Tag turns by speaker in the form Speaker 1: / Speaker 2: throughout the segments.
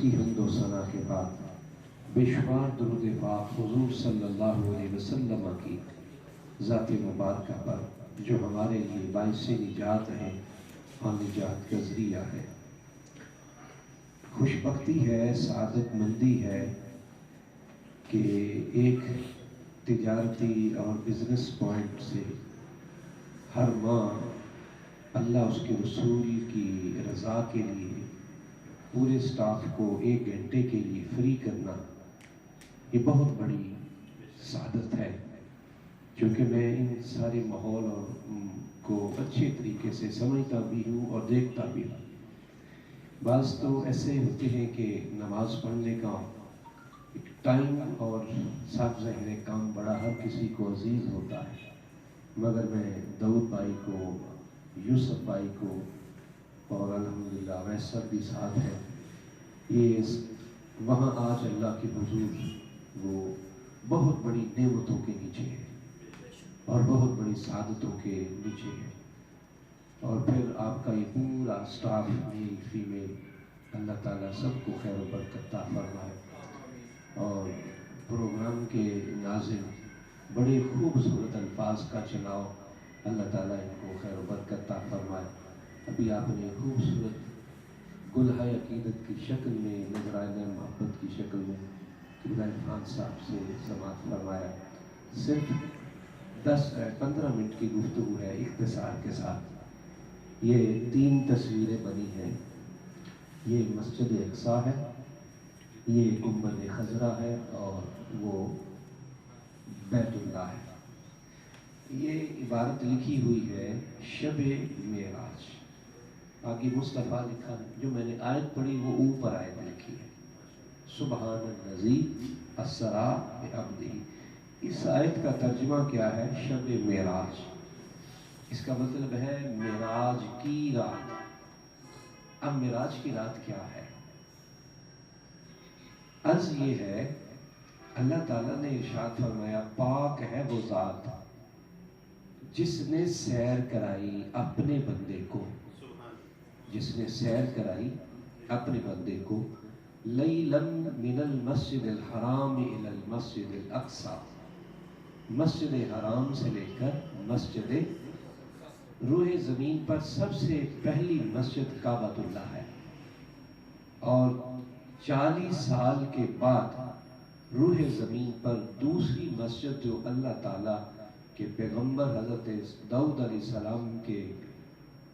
Speaker 1: کی حمد و ثنا کے بعد بےشمار درود پاک حضور صلی اللہ علیہ وسلم کی ذات مبارکہ پر جو ہمارے لیے باعث نجات ہے اور نجات کا ذریعہ ہے۔ خوش بختی ہے، سعادت مندی ہے کہ ایک تجارتی اور بزنس پوائنٹ سے ہر ماہ اللہ اس کے رسول کی رضا کے لیے پورے سٹاف کو 1 گھنٹے کے لیے فری کرنا، یہ بہت بڑی سعادت ہے۔ چونکہ میں ان سارے ماحول کو اچھے طریقے سے سمجھتا بھی ہوں اور دیکھتا بھی ہوں۔ بعض تو ایسے ہوتے ہیں کہ نماز پڑھنے کا ایک ٹائم اور صاف ظاہر کام بڑا ہر کسی کو عزیز ہوتا ہے، مگر میں داؤد بھائی کو، یوسف بھائی کو اور الحمدللہ ویسر بھی ساتھ ہے، یہ وہاں آج اللہ کے حضور وہ بہت بڑی نعمتوں کے نیچے ہے اور بہت بڑی سعادتوں کے نیچے ہے۔ اور پھر آپ کا یہ پورا سٹاف میل فیمیل، اللہ تعالیٰ سب کو خیر و برکت عطا فرمائے۔ اور پروگرام کے ناظم بڑے خوبصورت الفاظ کا چناؤ، اللہ تعالیٰ ان کو خیر و برکت عطا فرمائے۔ ابھی آپ نے خوبصورت گلہۂ عقیدت کی شکل میں، نذرانہ محبت کی شکل میں قبلہ خان صاحب سے سماعت فرمایا۔ صرف 10-15 منٹ کی گفتگو ہے اختصار کے ساتھ۔ یہ 3 تصویریں بنی ہیں، یہ مسجد اقصیٰ ہے، یہ گنبد خضرا ہے اور وہ بیت اللہ ہے۔ یہ عبارت لکھی ہوئی ہے شب معراج، آگے مصطفیٰ لکھا ہے، جو میں نے آیت پڑھی وہ اوپر آیت لکھی ہے، سبحان الذی اسریٰ بعبدہ۔ اس آیت کا ترجمہ کیا ہے؟ شب معراج۔ اس کا مطلب ہے معراج کی رات۔ اب معراج کی رات کیا ہے؟ عرض یہ ہے، اللہ تعالیٰ نے ارشاد فرمایا، پاک ہے وہ ذات جس نے سیر کرائی اپنے بندے کو، جس نے سیر کرائی اپنے بندے کو، لیلا من المسجد الحرام الی المسجد الاقصیٰ، مسجد حرام سے لے کر مسجد روح زمین پر سب سے پہلی مسجد کعبۃ اللہ ہے، اور 40 سال کے بعد روح زمین پر دوسری مسجد جو اللہ تعالیٰ کے پیغمبر حضرت داؤد علیہ السلام کے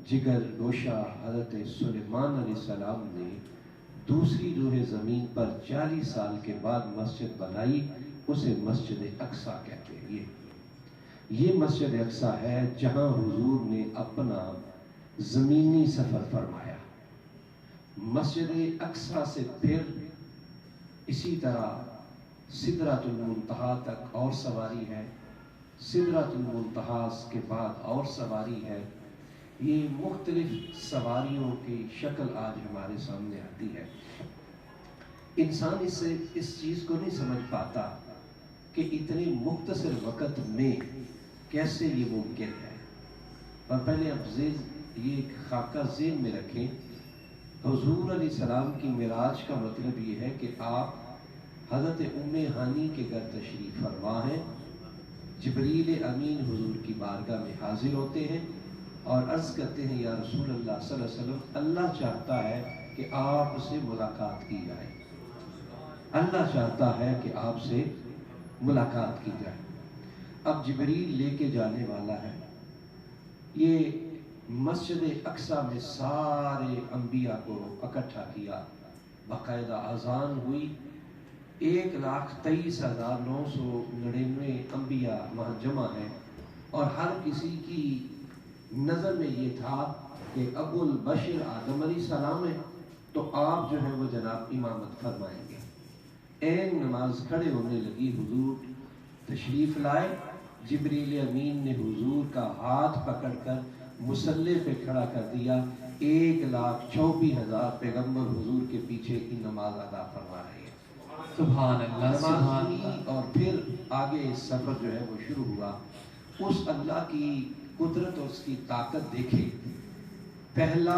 Speaker 1: جگر گوشہ حضرت سلیمان علیہ السلام نے دوسری روح زمین پر 40 سال کے بعد مسجد بنائی، اسے مسجد اقصیٰ کہتے ہیں۔ یہ مسجد اقصیٰ ہے جہاں حضور نے اپنا زمینی سفر فرمایا۔ مسجد اقصیٰ سے پھر اسی طرح سدرۃ المنتہا تک اور سواری ہے، سدرۃ المنتہا کے بعد اور سواری ہے۔ یہ مختلف سواریوں کی شکل آج ہمارے سامنے آتی ہے۔ انسان اس چیز کو نہیں سمجھ پاتا کہ اتنے مختصر وقت میں کیسے یہ ممکن ہے۔ اور پہلے اب یہ ایک خاکہ ذہن میں رکھیں، حضور علیہ السلام کی معراج کا مطلب یہ ہے کہ آپ حضرت ام ہانی کے گھر تشریف فرما ہیں، جبریل امین حضور کی بارگاہ میں حاضر ہوتے ہیں اور عرض کرتے ہیں، یا رسول اللہ صلی اللہ علیہ وسلم، اللہ چاہتا ہے کہ آپ سے ملاقات کی جائے، اللہ چاہتا ہے کہ آپ سے ملاقات کی جائے۔ اب جبریل لے کے جانے والا ہے۔ یہ مسجد اقصیٰ میں سارے انبیاء کو اکٹھا کیا، باقاعدہ اذان ہوئی، 1,23,999 انبیاء وہاں جمع ہیں، اور ہر کسی کی نظر میں یہ تھا کہ ابو البشر آدم علیہ السلام ہے تو آپ جو ہیں وہ جناب امامت فرمائیں گے۔ این نماز کھڑے ہونے لگی، حضور تشریف لائے، جبریل امین نے حضور کا ہاتھ پکڑ کر مصلی پہ کھڑا کر دیا، 1,24,000 پیغمبر حضور کے پیچھے کی نماز ادا فرما رہے ہیں۔
Speaker 2: سبحان اللہ، سبحان
Speaker 1: اللہ۔ اور پھر آگے سفر جو ہے وہ شروع ہوا۔ اس اللہ کی قدرت اور اس کی طاقت دیکھیں، پہلا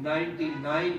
Speaker 1: 99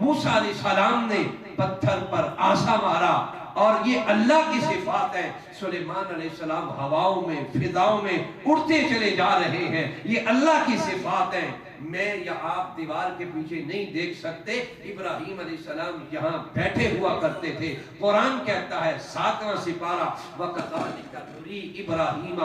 Speaker 1: موسیٰ علیہ السلام نے پتھر پر آسا مارا اور یہ اللہ کی صفات ہے. سلیمان علیہ السلام ہواؤں میں فضاؤں میں اڑتے چلے جا رہے ہیں, یہ اللہ کی صفات ہیں. میں یا آپ دیوار کے پیچھے نہیں دیکھ سکتے, ابراہیم علیہ السلام یہاں بیٹھے ہوا کرتے تھے. قرآن کہتا ہے 7واں سپارہ وَكَذَلِكَ نُرِي إِبْرَاهِيمَ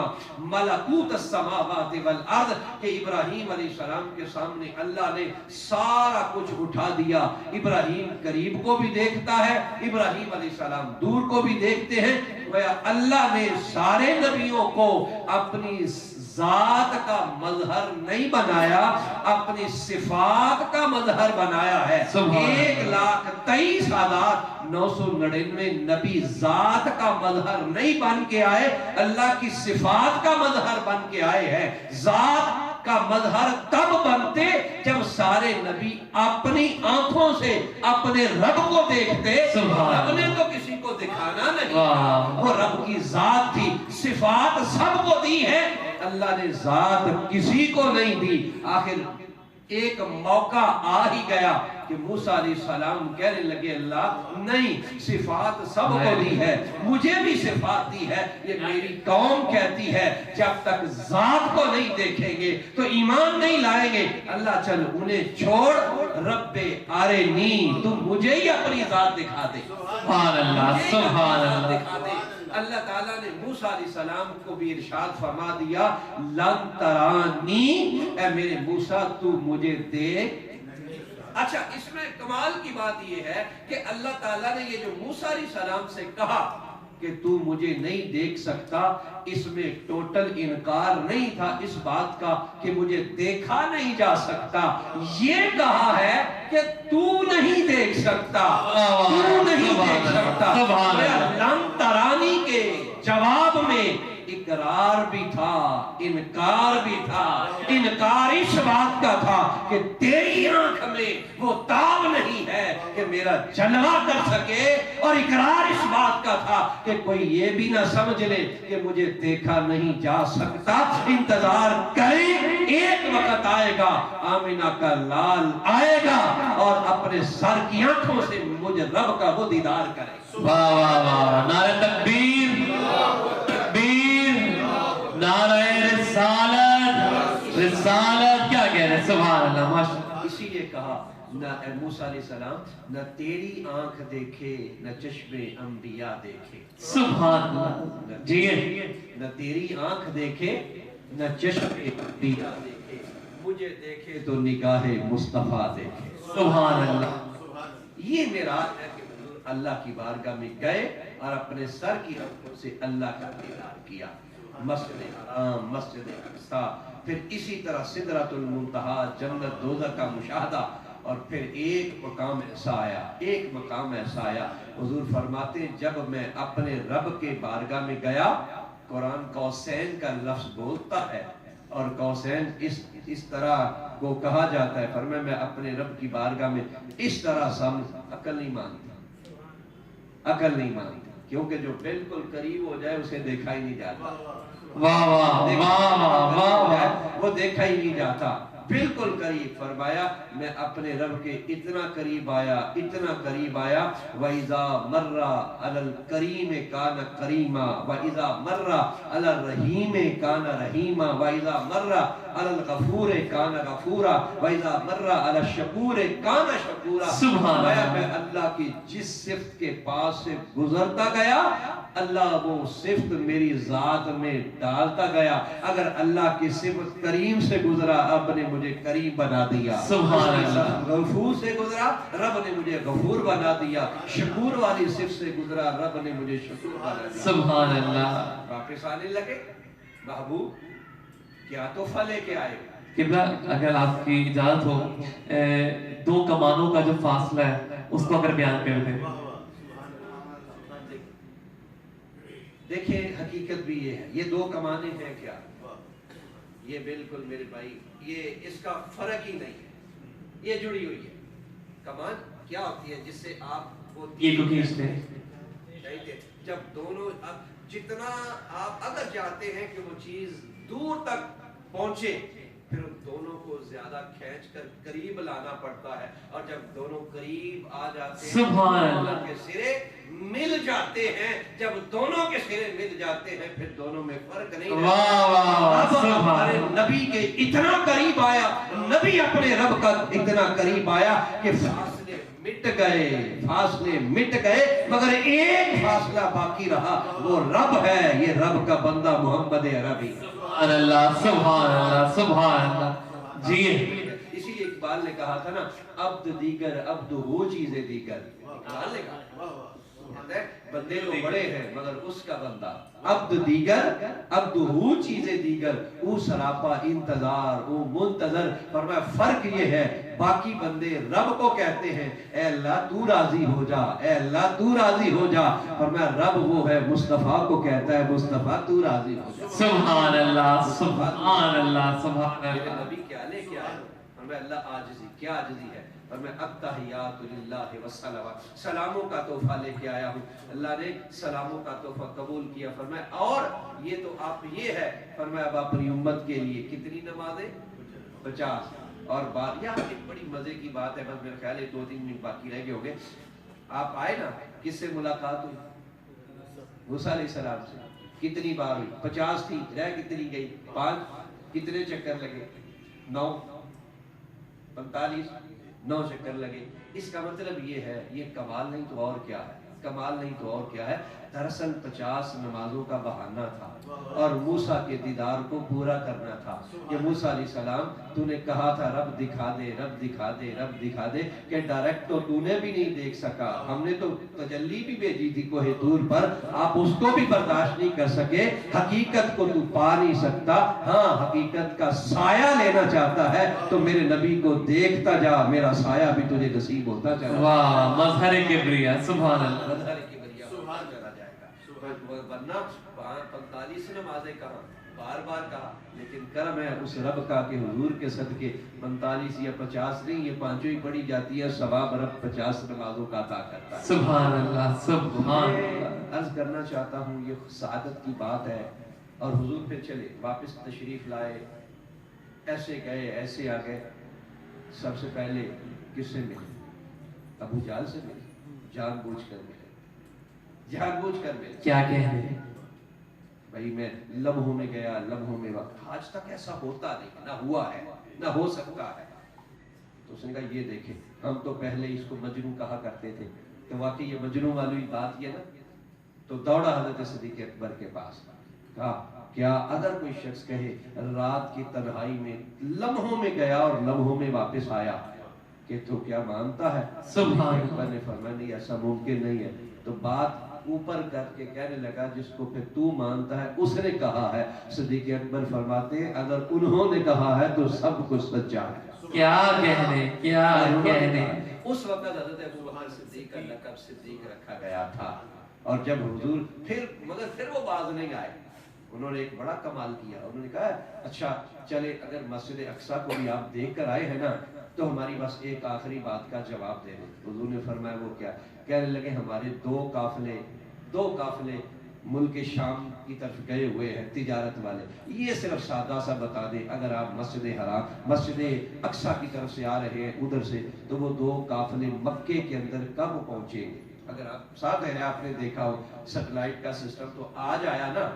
Speaker 1: مَلَكُوتَ السَّمَاوَاتِ وَالْأَرْضِ, کہ ابراہیم علیہ السلام کے سامنے اللہ نے سارا کچھ اٹھا دیا. ابراہیم قریب کو بھی دیکھتا ہے, ابراہیم علیہ السلام دور کو بھی دیکھتے ہیں. اللہ نے سارے نبیوں کو اپنی ذات کا مظہر نہیں بنایا, اپنی صفات کا مظہر بنایا ہے. 1,23,999 نبی ذات کا مظہر نہیں بن کے آئے, اللہ کی صفات کا مظہر بن کے آئے ہیں. ذات کا مظہر تب بنتے جب سارے نبی اپنی آنکھوں سے اپنے رب کو دیکھتے. رب نے تو کسی کو دکھانا نہیں, وہ رب کی ذات تھی. صفات سب کو دی ہے, اللہ نے ذات کسی کو نہیں دی. آخر ایک موقع آ ہی گیا کہ موسیٰ علیہ السلام کہنے لگے اللہ نہیں, صفات سب کو دی ہے, مجھے بھی صفات دی ہے. یہ میری قوم کہتی ہے جب تک ذات کو نہیں دیکھیں گے تو ایمان نہیں لائیں گے. اللہ چل انہیں چھوڑ, رب ارنی, تو مجھے ہی اپنی ذات دکھا دے.
Speaker 2: سبحان اللہ, سبحان اللہ.
Speaker 1: اللہ تعالیٰ نے موسیٰ علیہ السلام کو بھی ارشاد فرما دیا لن ترانی, اے میرے موسیٰ تو مجھے دیکھ. اچھا, اس میں کمال کی بات یہ ہے کہ اللہ تعالیٰ نے یہ جو موسیٰ علیہ السلام سے کہا کہ تو مجھے نہیں دیکھ سکتا, اس میں ٹوٹل انکار نہیں تھا اس بات کا کہ مجھے دیکھا نہیں جا سکتا. یہ کہا ہے کہ تو نہیں دیکھ سکتا, تو نہیں دیکھ سکتا. لن ترانی کے جواب میں اقرار بھی تھا, انکار بھی تھا. انکار اس بات کا تھا کہ تیری آنکھ میں وہ تاب نہیں ہے کہ میرا جلوہ کر سکے, اور اقرار اس بات کا تھا کہ کوئی یہ بھی نہ سمجھ لے کہ مجھے دیکھا نہیں جا سکتا. انتظار کریں, ایک وقت آئے گا آمینہ کا لال آئے گا اور اپنے سر کی آنکھوں سے مجھے رب کا وہ دیدار کرے.
Speaker 2: واہ واہ واہ, نعرہ تکبیر, تکبیر, نعرہ رسالت, رسالت. کیا کہہ رہے ہیں, سبحان اللہ, ماشاءاللہ.
Speaker 1: اسی لیے کہا نہ اے موسیٰ علیہ السلام نہ تیری آنکھ دیکھے نہ چشم انبیاء دیکھے.
Speaker 2: سبحان اللہ. جی,
Speaker 1: نہ تیری آنکھ دیکھے نہ چشم انبیاء دیکھے, مجھے دیکھے تو نگاہ مصطفیٰ دیکھے.
Speaker 2: سبحان اللہ.
Speaker 1: یہ معراج ہے کہ اللہ کی بارگاہ میں گئے اور اپنے سر کی آنکھوں سے اللہ کا دیدار کیا. مسجد حرام, مسجد اقصی, پھر اسی طرح سدرۃ المنتہا, جنت دوزخ کا مشاہدہ, اور پھر ایک مقام ایسا آیا, ایک مقام ایسا آیا. حضور فرماتے ہیں جب میں اپنے رب کے بارگاہ میں گیا, قرآن قوسین کا لفظ بولتا ہے اور قوسین اس طرح کو کہا جاتا ہے. فرمایا میں اپنے رب کی بارگاہ میں اس طرح سامنے, عقل نہیں مانتا, عقل نہیں مانتا, کیونکہ جو بالکل قریب ہو جائے اسے دیکھا ہی نہیں جاتا.
Speaker 2: واہ واہ واہ واہ,
Speaker 1: وہ دیکھا ہی نہیں جاتا. بالکل قریب. فرمایا میں اپنے رب کے اتنا قریب آیا, اتنا قریب آیا. وَإِذَا مَرَّ عَلَى الْكَرِيمِ كَانَ كَرِيمًا وَإِذَا مَرَّ عَلَى الرَّحِيمِ كَانَ رَحِيمًا وَإِذَا مَرَّ عَلَى الْغَفُورِ كَانَ غَفُورًا وَإِذَا مَرَّ عَلَى الشَّكُورِ كَانَ شَكُورًا. فرمایا میں اللہ کی جس صفت کے پاس سے گزرتا گیا, اللہ وہ صفت میری ذات میں ڈالتا گیا. اگر اللہ کی صفت کریم سے گزرا, رب نے مجھے کریم بنا دیا.
Speaker 2: سبحان اللہ.
Speaker 1: غفور سے گزرا, رب نے مجھے غفور بنا دیا. شکور والی صفت سے گزرا, رب نے مجھے شکور بنا دیا.
Speaker 2: سبحان اللہ.
Speaker 1: واپس آنے لگے, محبوب کیا تحفہ لے کے آئے.
Speaker 2: قبلہ اگر آپ کی اجازت ہو, دو کمانوں کا جو فاصلہ ہے اس کو اگر بیان کر دیں.
Speaker 1: دیکھیں حقیقت بھی یہ ہے, یہ دو کمانیں ہیں کیا, یہ بالکل میرے بھائی یہ اس کا فرق ہی نہیں ہے, یہ جڑی ہوئی ہے. کمان کیا ہوتی ہے جس سے آپ وہ
Speaker 2: یہ کو کھینچتے ہیں,
Speaker 1: جب دونوں جتنا آپ اگر چاہتے ہیں کہ وہ چیز دور تک پہنچے پھر ان دونوں کو زیادہ کھینچ کر قریب لانا پڑتا ہے، اور جب دونوں قریب آ جاتے ہیں
Speaker 2: سبحان اللہ،
Speaker 1: دونوں کے سرے مل جاتے ہیں، جب دونوں کے سرے مل جاتے ہیں پھر دونوں میں فرق نہیں رہتا۔
Speaker 2: واہ واہ واہ،
Speaker 1: اب
Speaker 2: سبحان
Speaker 1: ہمارے
Speaker 2: اللہ،
Speaker 1: نبی کے اتنا قریب آیا، نبی اپنے رب کا اتنا قریب آیا کہ فاصلے مٹ گئے، فاصلے مٹ گئے، مگر ایک فاصلہ باقی رہا، وہ رب ہے، یہ رب کا بندہ محمد عربی۔
Speaker 2: سبحان اللہ، سبحان اللہ، سبحان اللہ، جی
Speaker 1: اسی لیے اقبال نے کہا تھا نا، عبد دیگر عبد ہو چیزیں دیگر، اقبال نے کہا بندے تو بڑے ہیں مگر اس کا بندہ، عبد دیگر عبد ہو چیزیں دیگر، او سراپا انتظار او منتظر۔ فرمایا فرق یہ ہے، باقی بندے رب کو کہتے ہیں اے اللہ تو راضی ہو جا، اے اللہ تو راضی ہو جا، فرمایا رب وہ ہے مصطفیٰ کو کہتا ہے مصطفیٰ تو راضی ہو جا۔
Speaker 2: سبحان اللہ، سبحان اللہ، سبحان
Speaker 1: میرے
Speaker 2: اللہ،
Speaker 1: نبی کیا لے کے آئے؟ فرمایا اللہ عاجزی، کیا عاجزی ہے؟ فرمایا التحیات للہ والصلوات، سلاموں کا تحفہ لے کے آیا ہوں، اللہ نے سلاموں کا تحفہ قبول کیا۔ فرمایا اور یہ تو آپ یہ ہے، فرمایا اب اپنی امت کے لیے کتنی نمازیں؟ 50۔ اور بات یہاں ایک بڑی مزے کی بات ہے، بس میرے خیال ہے 2-3 منٹ باقی رہ گئے ہوں گے۔ آپ آئے نا، کس سے ملاقات ہوئی؟ موسیٰ علیہ السلام سے۔ کتنی بار ہوئی؟ 50 تھی، رہ کتنی گئی؟ 5۔ کتنے چکر لگے؟ 9۔ 45، 9 چکر لگے۔ اس کا مطلب یہ ہے، یہ کمال نہیں تو اور کیا ہے، کمال نہیں تو اور کیا ہے، دراصل 50 نمازوں کا بہانہ تھا اور موسیٰ کے دیدار کو پورا کرنا تھا۔ کہ موسیٰ علیہ السلام تو نے کہا تھا رب دکھا دے، رب دکھا دے، رب دکھا دے، کہ ڈائریکٹ تو تو نے بھی نہیں دیکھ سکا، ہم نے تو تجلی بھی بھیجی تھی کوہ طور پر، آپ اس کو بھی برداشت نہیں کر سکے، حقیقت کو تو پا نہیں سکتا، ہاں حقیقت کا سایہ لینا چاہتا ہے تو میرے نبی کو دیکھتا جا، میرا سایہ بھی تجھے نصیب ہوتا چلا۔
Speaker 2: واہ، مظہر کبریاء، سبحان اللہ،
Speaker 1: مظہر کبریاء چلا جائے گا، ورنہ 45 نمازیں کہاں، بار بار کہا، لیکن کرم ہے اس رب کا کہ حضور کے صدقے 45 یا 50 نہیں، یہ پانچوں ہی پڑھی جاتی ہے، ثواب رب 50 نمازوں کا عطا کرتا ہے۔
Speaker 2: سبحان اللہ، سبحان
Speaker 1: میں
Speaker 2: اللہ،
Speaker 1: عرض کرنا چاہتا ہوں یہ سعادت کی بات ہے، اور حضور پھر چلے واپس تشریف لائے، ایسے گئے ایسے آ گئے۔ سب سے پہلے کس سے ملے؟ ابو جہل سے ملے، جان بوجھ کر ملے، جان بوجھ کر ملے۔
Speaker 2: کیا کہہ رہے ہیں؟
Speaker 1: بھائی میں لمحوں میں گیا، لمحوں میں وقت، آج تک ایسا ہوتا نہیں، نہ ہوا ہے نہ ہو سکتا ہے۔ تو اس نے کہا یہ دیکھیں، ہم تو پہلے اس کو مجنون کہا کرتے تھے، تو واقعی یہ مجنون والی بات یہ نا، تو دوڑا حضرت صدیق اکبر کے پاس، کہا کیا اگر کوئی شخص کہے رات کی تنہائی میں لمحوں میں گیا اور لمحوں میں واپس آیا کہ تو کیا مانتا ہے؟
Speaker 2: سبحان اللہ،
Speaker 1: اکبر نے فرمایا نہیں ایسا ممکن نہیں ہے۔ تو بات اوپر کر کے کہنے لگا جس کو پھر تو مانتا ہے اس نے کہا ہے۔ صدیق اکبر فرماتے ہیں اگر انہوں نے کہا ہے تو سب کچھ سچا ہے۔
Speaker 2: کیا کہنے، کیا کہنے،
Speaker 1: اس وقت حضرت ابو بکر صدیق کا لقب صدیق رکھا گیا تھا، اور جب حضور پھر وہ باز نہیں آئے، انہوں نے ایک بڑا کمال کیا، انہوں نے کہا اچھا چلے اگر مسجد اقصیٰ کو بھی آپ دیکھ کر آئے ہیں نا تو ہماری بس ایک آخری بات کا جواب دے دیں۔ حضور نے فرمایا وہ کیا؟ کہنے لگے ہمارے دو قافلے ملک شام کی طرف گئے ہوئے ہیں تجارت والے، یہ صرف سادہ سا بتا دیں اگر آپ مسجد اقصیٰ کی طرف سے آ رہے ہیں ادھر سے تو وہ 2 قافلے مکے کے اندر کب پہنچیں گے؟ اگر آپ ساتھ ہیں، آپ نے دیکھا ہو سیٹلائٹ کا سسٹم تو آج آیا نا،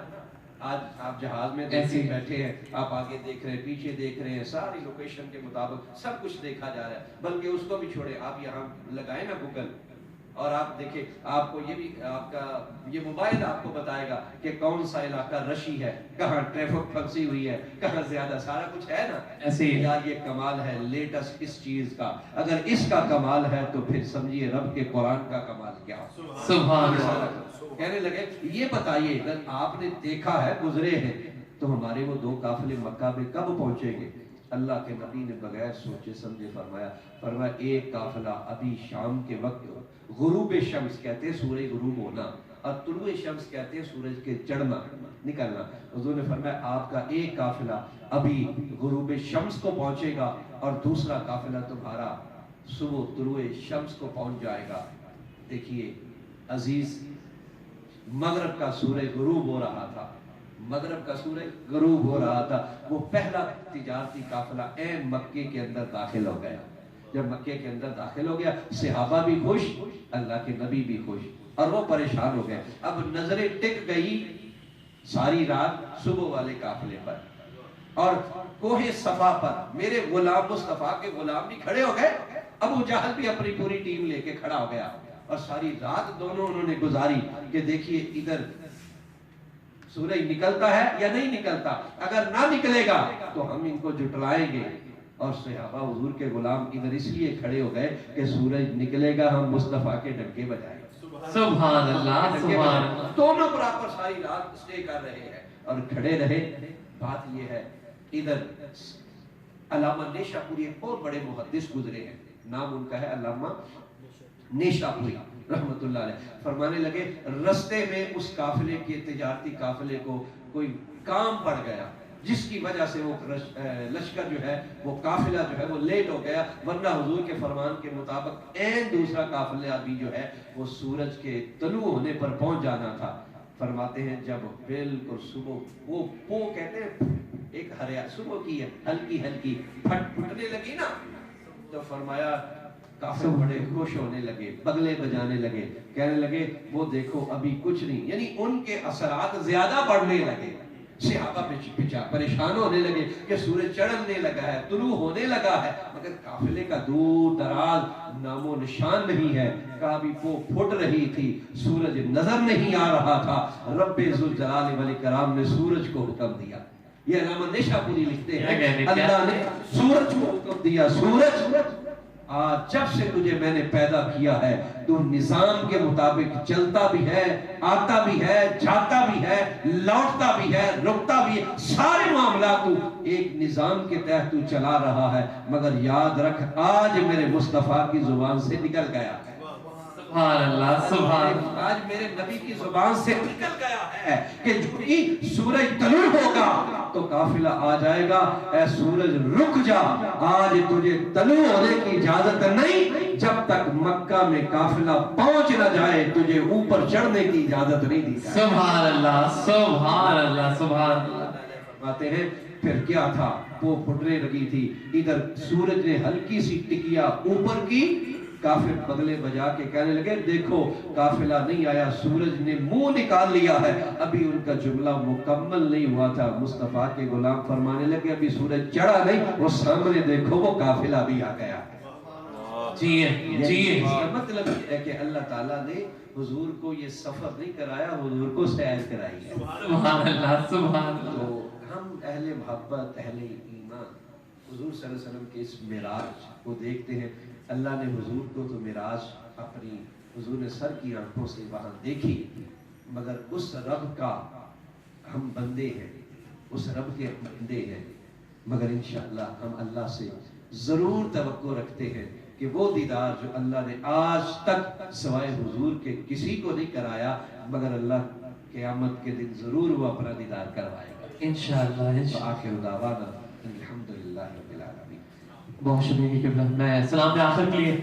Speaker 1: آج آپ جہاز میں دیکھیں بیٹھے ہیں، آپ آگے دیکھ رہے ہیں پیچھے دیکھ رہے ہیں، ساری لوکیشن کے مطابق سب کچھ دیکھا جا رہا ہے۔ بلکہ اس کو بھی چھوڑے، آپ یہاں لگائیں نا گوگل اور آپ دیکھیں، آپ کو یہ بھی آپ کا یہ موبائل آپ کو بتائے گا کہ کون سا علاقہ رشی ہے، کہاں ٹریفک پھنسی ہوئی ہے، کہاں زیادہ، سارا کچھ ہے نا۔
Speaker 2: ایسے ہی
Speaker 1: یار یہ کمال ہے لیٹسٹ اس چیز کا، اگر اس کا کمال ہے تو پھر سمجھیے رب کے قرآن کا کمال کیا ہو۔
Speaker 2: سبحان اللہ،
Speaker 1: کہنے لگے یہ بتائیے اگر آپ نے دیکھا ہے گزرے ہیں تو ہمارے وہ 2 قافلے مکہ میں کب پہنچیں گے؟ اللہ کے نبی نے بغیر سوچے سمجھے فرمایا ایک قافلہ ابھی شام کے وقت، غروب شمس کہتے ہیں سورج غروب ہونا، اور طلوع شمس کہتے ہیں سورج کے چڑھنا نکلنا۔ حضور نے فرمایا آپ کا ایک قافلہ ابھی غروب شمس کو پہنچے گا اور دوسرا قافلہ تمہارا صبح طلوع شمس کو پہنچ جائے گا۔ دیکھیے عزیز، مغرب کا سورج غروب ہو رہا تھا، مغرب کا سورج غروب ہو رہا تھا، وہ پہلا تجارتی قافلہ عین مکے کے اندر داخل ہو گیا۔ جب مکے کے اندر داخل ہو گیا، صحابہ بھی خوش، اللہ کے نبی بھی خوش، اور وہ پریشان ہو گئے۔ اب نظریں ٹک گئی ساری رات صبح والے قافلے پر اور کوہ صفا پر۔ میرے غلام مصطفیٰ کے غلام بھی کھڑے ہو گئے، ابو جہل بھی اپنی پوری ٹیم لے کے کھڑا ہو گیا، اور ساری رات دونوں انہوں نے گزاری کہ دیکھیے ادھر سورج نکلتا ہے یا نہیں نکلتا، اگر نہ نکلے گا تو ہم ان کو جھٹلائیں گے۔ اور صحابہ حضور کے غلام ادھر اس لیے کھڑے ہو گئے کہ سورج نکلے گا ہم مصطفیٰ کے ڈنکے بجائیں گے۔
Speaker 2: سبحان اللہ، سبحان اللہ۔
Speaker 1: دونوں برابر ساری رات اسٹے کر رہے ہیں اور کھڑے رہے۔ بات یہ ہے ادھر علامہ نیشاپوری ایک اور بڑے محدث گزرے ہیں، نام ان کا ہے علامہ نیشاپوری رحمت اللہ علیہ، فرمانے لگے رستے میں اس قافلے کے تجارتی قافلے کو کوئی کام پڑ گیا جس کی وجہ سے وہ لشکر جو ہے، وہ قافلہ جو ہے وہ لیٹ ہو گیا، ورنہ حضور کے فرمان کے مطابق عین دوسرا قافلہ بھی جو ہے وہ سورج کے طلوع ہونے پر پہنچ جانا تھا۔ فرماتے ہیں جب بالکل صبح وہ پو کہتے ہیں ایک ہریا صبح کی ہے ہلکی ہلکی پھٹنے لگی نا، تو فرمایا کافر بڑے خوش ہونے لگے، بغلے بجانے لگے، کہنے لگے وہ دیکھو ابھی کچھ نہیں، یعنی ان کے اثرات زیادہ بڑھنے لگے۔ صحابہ پریشان ہونے لگے کہ سورج چڑھنے لگا ہے، طلوع ہونے لگا ہے، مگر قافلے کا دور دراز نام و نشان نہیں ہے۔ کعبی پو پھٹ رہی تھی، سورج نظر نہیں آ رہا تھا۔ رب ذوالجلال والاکرام نے سورج کو حکم دیا۔ یہ علامہ نیشاپوری لکھتے ہیں اللہ نے سورج کو حکم دیا، سورج آج جب سے تجھے میں نے پیدا کیا ہے تو نظام کے مطابق چلتا بھی ہے، آتا بھی ہے، جاتا بھی ہے، لوٹتا بھی ہے، رکتا بھی ہے، سارے معاملات تو ایک نظام کے تحت تو چلا رہا ہے، مگر یاد رکھ آج میرے مصطفیٰ کی زبان سے نکل گیا ہے۔
Speaker 2: سبحان اللہ، سبحان اللہ۔
Speaker 1: آج میرے نبی کی زبان سے نکل گیا ہے کہ جو ہی سورج طلوع ہوگا تو قافلہ آ جائے گا، اے سورج رک جا، آج تجھے طلوع ہونے کی اجازت نہیں، جب تک مکہ میں قافلہ پہنچ نہ جائے تجھے اوپر چڑھنے کی اجازت نہیں دی جائے۔
Speaker 2: سبحان اللہ، سبحان اللہ، سبحان اللہ۔
Speaker 1: فرماتے ہیں پھر کیا تھا، وہ پھٹنے لگی تھی، ادھر سورج نے ہلکی سی ٹکیا اوپر کی، کافر بغلے بجا کے کہنے لگے دیکھو قافلہ نہیں آیا، سورج نے منہ نکال لیا ہے۔ ابھی ان کا جملہ مکمل نہیں ہوا تھا، مصطفیٰ کے غلام فرمانے لگے ابھی سورج چڑھا نہیں، وہ سامنے دیکھو وہ قافلہ بھی آ گیا۔
Speaker 2: جی جی،
Speaker 1: مطلب یہ ہے کہ اللہ تعالیٰ نے حضور کو یہ سفر نہیں کرایا، حضور کو سیر کرائی ہے۔
Speaker 2: سبحان اللہ، سبحان اللہ۔
Speaker 1: تو ہم اہل محبت، اہل ایمان حضور صلی اللہ علیہ وسلم کے اس معراج کو دیکھتے ہیں۔ اللہ نے حضور کو تو معراج اپنی حضور نے سر کی آنکھوں سے وہاں دیکھی، مگر اس رب کا ہم بندے ہیں، اس رب کے بندے ہیں، مگر انشاءاللہ ہم اللہ سے ضرور توقع رکھتے ہیں کہ وہ دیدار جو اللہ نے آج تک سوائے حضور کے کسی کو نہیں کرایا، مگر اللہ قیامت کے دن ضرور وہ اپنا دیدار کروائے گا
Speaker 2: انشاءاللہ۔
Speaker 1: آخر دعوانا الحمدللہ رب العالمین۔
Speaker 2: بہت شکریہ کہ میں سلام میں آخر کے لیے